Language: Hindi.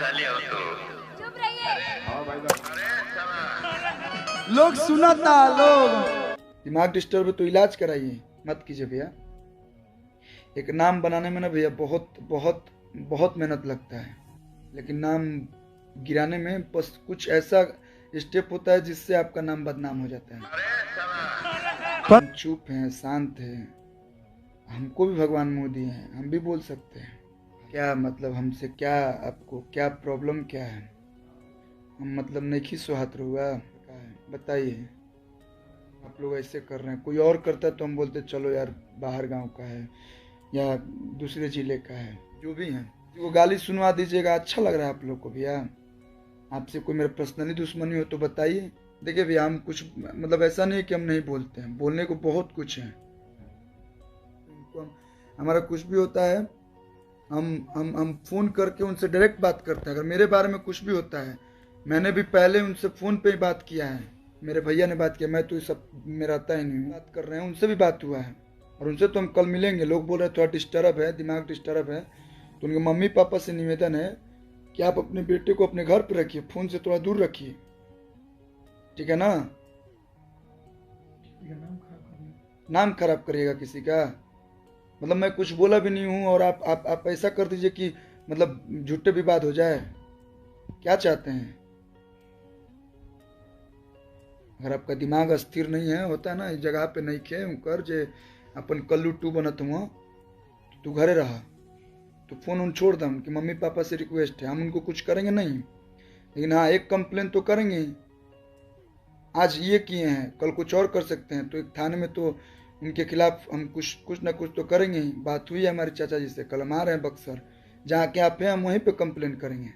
साली हो तू। चुप रहिए। हाँ भाई। लोग सुनता लोग। दिमाग डिस्टर्ब है तो इलाज कराइए, मत कीजिए भैया। एक नाम बनाने में ना भैया बहुत बहुत बहुत मेहनत लगता है, लेकिन नाम गिराने में बस कुछ ऐसा स्टेप होता है जिससे आपका नाम बदनाम हो जाता है। हम चुप हैं, शांत हैं, हमको भी भगवान मोदी हैं, हम भी बोल सकते हैं। क्या मतलब हमसे क्या, आपको क्या प्रॉब्लम क्या है? हम मतलब नहीं सुहात रहुआ बताइए। आप लोग ऐसे कर रहे हैं, कोई और करता तो हम बोलते चलो यार बाहर गांव का है या दूसरे जिले का है, जो भी है वो गाली सुनवा दीजिएगा। अच्छा लग रहा है आप लोग को भैया? आपसे कोई मेरा पर्सनली दुश्मनी हो तो बताइए। देखिए भैया, हम कुछ मतलब ऐसा नहीं कि हम नहीं बोलते हैं, बोलने को बहुत कुछ है। हमारा कुछ भी होता है हम फोन करके उनसे डायरेक्ट बात करते हैं। अगर मेरे बारे में कुछ भी होता है, मैंने भी पहले उनसे फोन पे ही बात किया है, मेरे भैया ने बात किया, मैं तो ये सब में रहता ही नहीं हूँ। बात कर रहे हैं, उनसे भी बात हुआ है और उनसे तो हम कल मिलेंगे। लोग बोल रहे हैं थोड़ा डिस्टर्ब है, दिमाग डिस्टर्ब है, तो उनके मम्मी पापा से निवेदन है कि आप अपने बेटे को अपने घर पर रखिए, फोन से थोड़ा दूर रखिए, ठीक है ना? नाम खराब करिएगा किसी का? मतलब मैं कुछ बोला भी नहीं हूँ और आप ऐसा कर दीजिए कि मतलब झूठे विवाद हो जाए। क्या चाहते हैं? अगर आपका दिमाग अस्थिर नहीं है, होता है ना, इस जगह पे नहीं खे कर जे अपन कल्लू टू बनत हुआ, तू घरे रहा, तो फोन उन छोड़ दम कि मम्मी पापा से रिक्वेस्ट है, हम उनको कुछ करेंगे नहीं, लेकिन हाँ एक कंप्लेन तो करेंगे। आज ये किए हैं, कल कुछ और कर सकते हैं, तो एक थाने में तो उनके खिलाफ हम कुछ ना कुछ तो करेंगे ही। बात हुई है हमारे चाचा जी से, कल हम आ रहे हैं बक्सर, जहाँ के आप हैं हम वहीं पे कंप्लेन करेंगे।